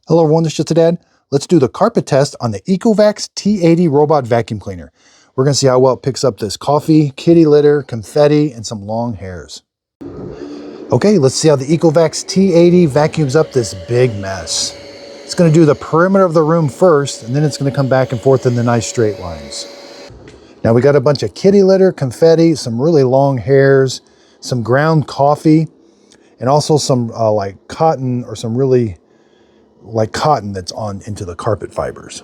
Hello everyone, this is Just a Dad. Let's do the carpet test on the Ecovacs T80 robot vacuum cleaner. We're going to see how well it picks up this coffee, kitty litter, confetti, and some long hairs. Okay, let's see how the Ecovacs T80 vacuums up this big mess. It's going to do the perimeter of the room first, and then it's going to come back and forth in the nice straight lines. Now we got a bunch of kitty litter, confetti, some really long hairs, some ground coffee, and also some like cotton or some really like cotton that's on into the carpet fibers.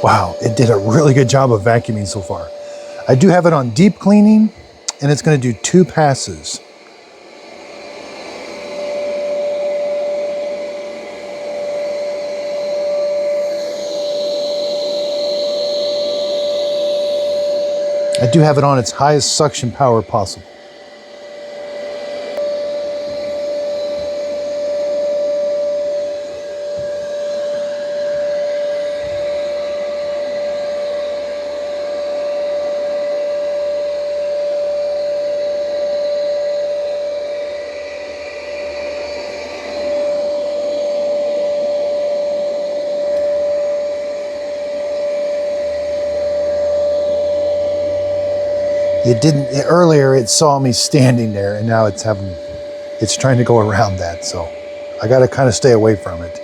Wow, it did a really good job of vacuuming so far. I do have it on deep cleaning, and it's going to do 2 passes. I do have it on its highest suction power possible. Earlier it saw me standing there, and now it's trying to go around that, so I got to kind of stay away from it.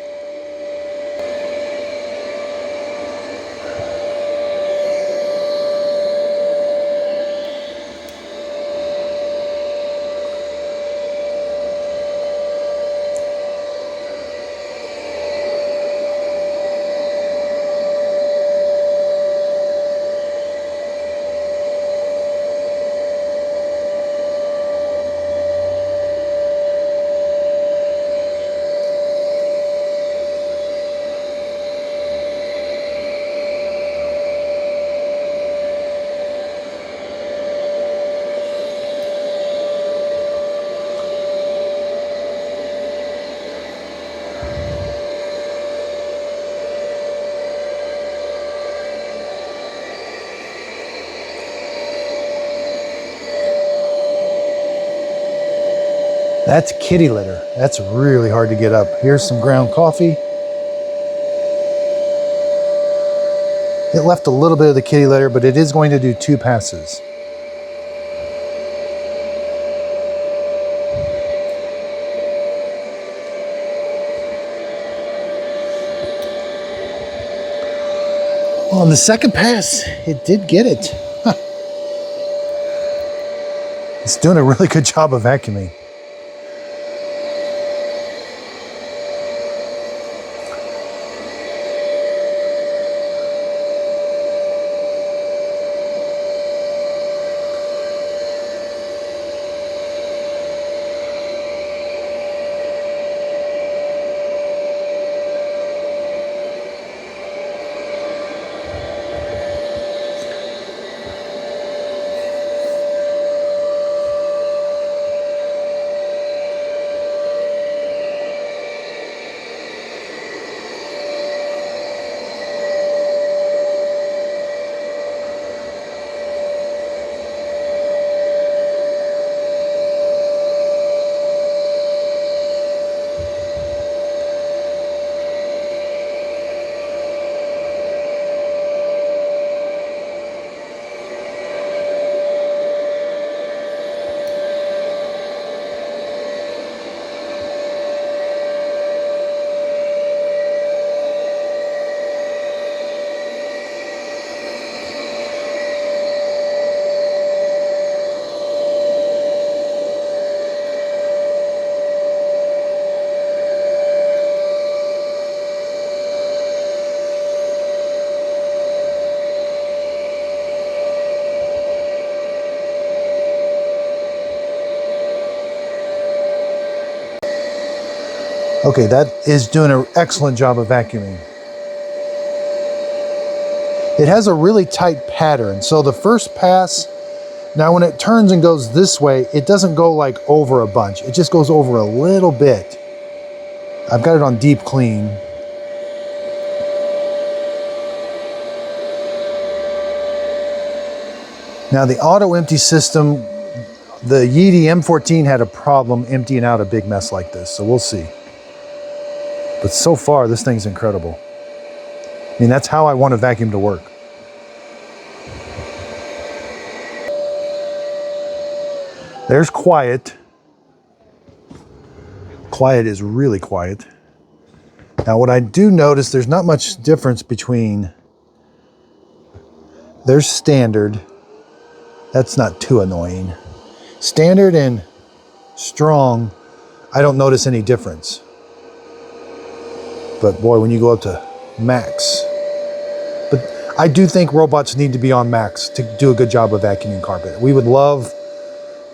That's kitty litter. That's really hard to get up. Here's some ground coffee. It left a little bit of the kitty litter, but it is going to do 2 passes. Well, on the second pass, it did get it. Huh. It's doing a really good job of vacuuming. Okay, that is doing an excellent job of vacuuming. It has a really tight pattern. So the first pass, now when it turns and goes this way, it doesn't go like over a bunch. It just goes over a little bit. I've got it on deep clean. Now the auto empty system, the Yeti M14 had a problem emptying out a big mess like this, so we'll see. But so far, this thing's incredible. I mean, that's how I want a vacuum to work. There's quiet. Quiet is really quiet. Now what I do notice, there's not much difference between, there's standard. That's not too annoying. Standard and strong, I don't notice any difference. But boy, when you go up to max. But I do think robots need to be on max to do a good job of vacuuming carpet. We would love,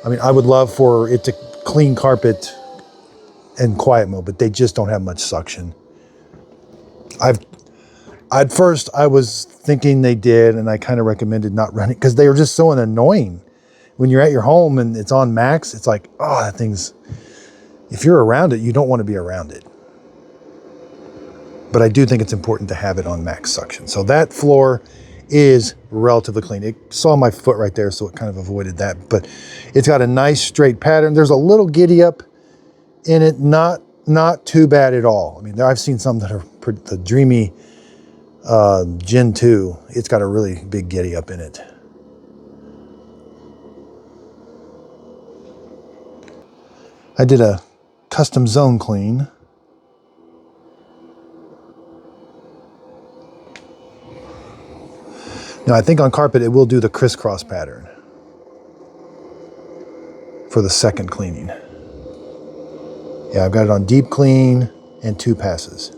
I would love for it to clean carpet in quiet mode, but they just don't have much suction. At first I was thinking they did, and I kind of recommended not running because they were just so annoying. When you're at your home and it's on max, it's like, oh, that thing's, if you're around it, you don't want to be around it. But I do think it's important to have it on max suction. So that floor is relatively clean. It saw my foot right there, so it kind of avoided that. But it's got a nice straight pattern. There's a little giddy up in it, not too bad at all. I mean, I've seen some that are the Dreamy Gen 2. It's got a really big giddy up in it. I did a custom zone clean. Now I think on carpet it will do the crisscross pattern for the second cleaning. Yeah, I've got it on deep clean and 2 passes.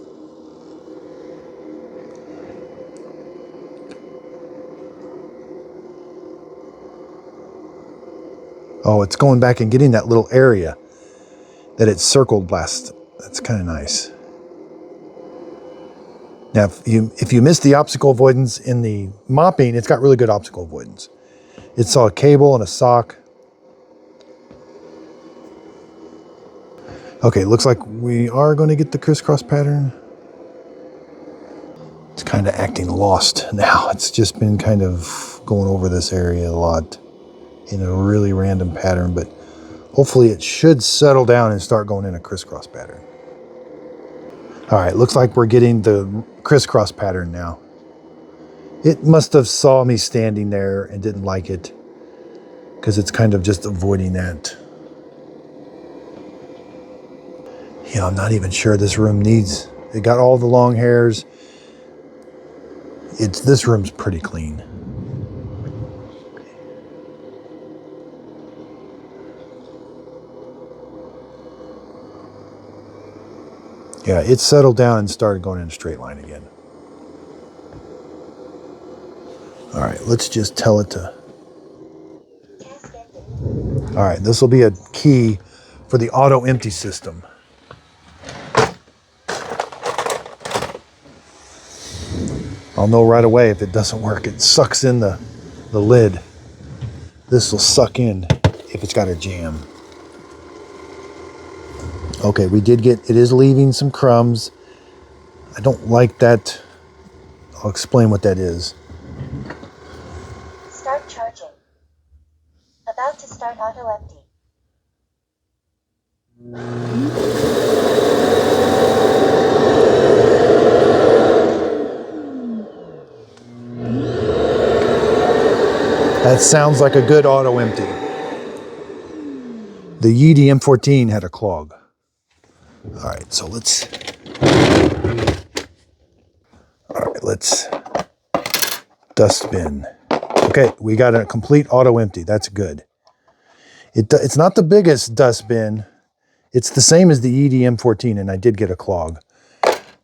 Oh, it's going back and getting that little area that it circled last. That's kind of nice. Now, if you miss the obstacle avoidance in the mopping, it's got really good obstacle avoidance. It saw a cable and a sock. Okay, looks like we are going to get the crisscross pattern. It's kind of acting lost now. It's just been kind of going over this area a lot in a really random pattern, but hopefully it should settle down and start going in a crisscross pattern. All right, looks like we're getting the crisscross pattern now. It must have saw me standing there and didn't like it because it's kind of just avoiding that. Yeah, I'm not even sure this room needs, it got all the long hairs. This room's pretty clean. Yeah, it settled down and started going in a straight line again. All right, let's just tell it to. All right, this will be a key for the auto empty system. I'll know right away if it doesn't work. It sucks in the lid. This will suck in if it's got a jam. Okay, we did get, it is leaving some crumbs. I don't like that. I'll explain what that is. Start charging. About to start auto empty. That sounds like a good auto empty. The Yeti M14 had a clog. All right, so let's dustbin. Okay, we got a complete auto empty. That's good. It's not the biggest dustbin. It's the same as the Yeti M14, and I did get a clog.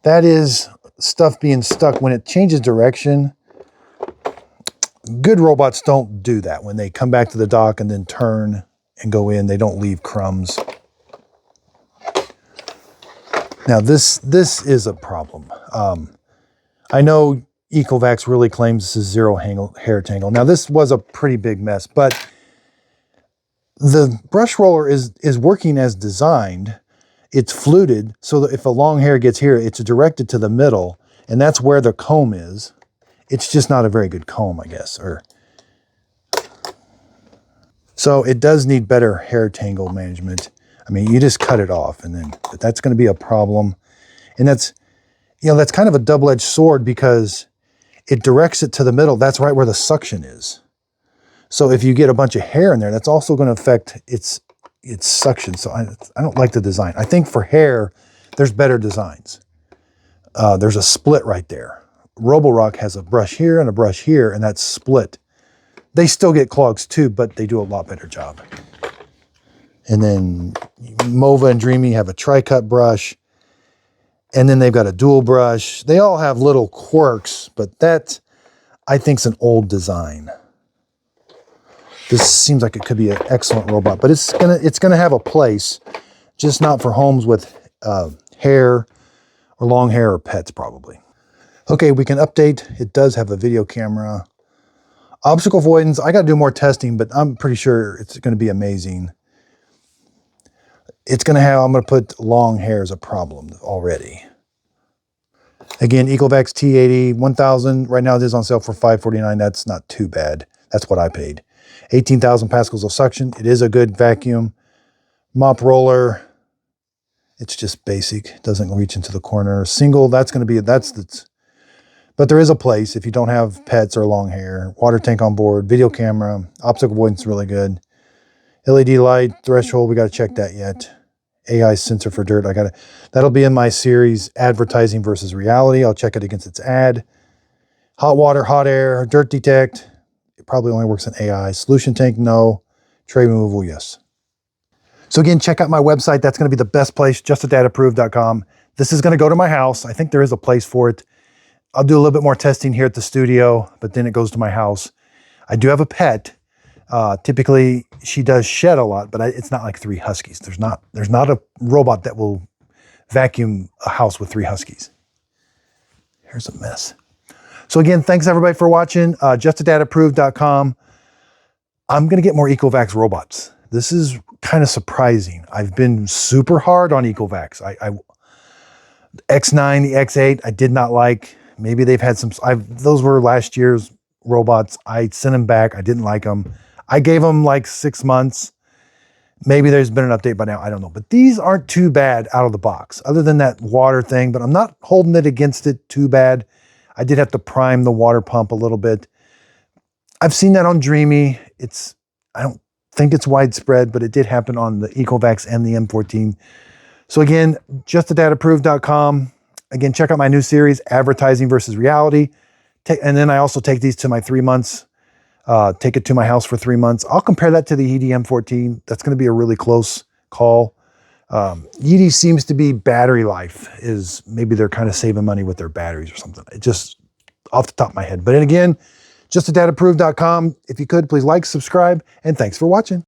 That is stuff being stuck when it changes direction. Good robots don't do that. When they come back to the dock and then turn and go in, they don't leave crumbs. Now this is a problem. I know Ecovacs really claims this is zero hair tangle. Now this was a pretty big mess, but the brush roller is working as designed. It's fluted so that if a long hair gets here, it's directed to the middle, and that's where the comb is. It's just not a very good comb, I guess. So it does need better hair tangle management. I mean, you just cut it off, and then that's going to be a problem. And that's, you know, that's kind of a double-edged sword because it directs it to the middle. That's right where the suction is. So if you get a bunch of hair in there, that's also going to affect its suction. So I don't like the design. I think for hair, there's better designs. There's a split right there. Roborock has a brush here and a brush here, and that's split. They still get clogs too, but they do a lot better job. And then Mova and Dreamy have a tri-cut brush. And then they've got a dual brush. They all have little quirks, but that, I think, is an old design. This seems like it could be an excellent robot, but it's gonna have a place, just not for homes with hair or long hair or pets probably. Okay, we can update. It does have a video camera. Obstacle avoidance, I gotta do more testing, but I'm pretty sure it's gonna be amazing. It's gonna have, I'm gonna put long hair as a problem already. Again, Ecovacs T80, 1000, right now it is on sale for $549. That's not too bad. That's what I paid. 18,000 pascals of suction. It is a good vacuum. Mop roller, it's just basic. Doesn't reach into the corner. Single, that's gonna be, but there is a place if you don't have pets or long hair. Water tank on board, video camera, obstacle avoidance really good. LED light, threshold, we got to check that yet. AI sensor for dirt, that'll be in my series, advertising versus reality. I'll check it against its ad. Hot water, hot air, dirt detect. It probably only works in AI. Solution tank, no. Tray removal, yes. So again, check out my website. That's going to be the best place, justadadapproved.com. This is going to go to my house. I think there is a place for it. I'll do a little bit more testing here at the studio, but then it goes to my house. I do have a pet. Typically, she does shed a lot, but it's not like 3 huskies. There's not a robot that will vacuum a house with 3 huskies. Here's a mess. So again, thanks everybody for watching. Justadadapproved.com. I'm going to get more Ecovacs robots. This is kind of surprising. I've been super hard on Ecovacs. X9, the X8, I did not like. Maybe they've had some, those were last year's robots. I sent them back. I didn't like them. I gave them like 6 months. Maybe there's been an update by now. I don't know. But these aren't too bad out of the box, other than that water thing. But I'm not holding it against it too bad. I did have to prime the water pump a little bit. I've seen that on Dreamy. I don't think it's widespread, but it did happen on the Ecovacs and the M14. So again, justadadapproved.com. Again, check out my new series, Advertising versus Reality. And then I also take these to my 3 months, take it to my house for 3 months. I'll compare that to the EDM14. That's going to be a really close call. ED seems to be battery life is maybe they're kind of saving money with their batteries or something. It just off the top of my head. But again, justadadapproved.com. If you could, please like, subscribe, and thanks for watching.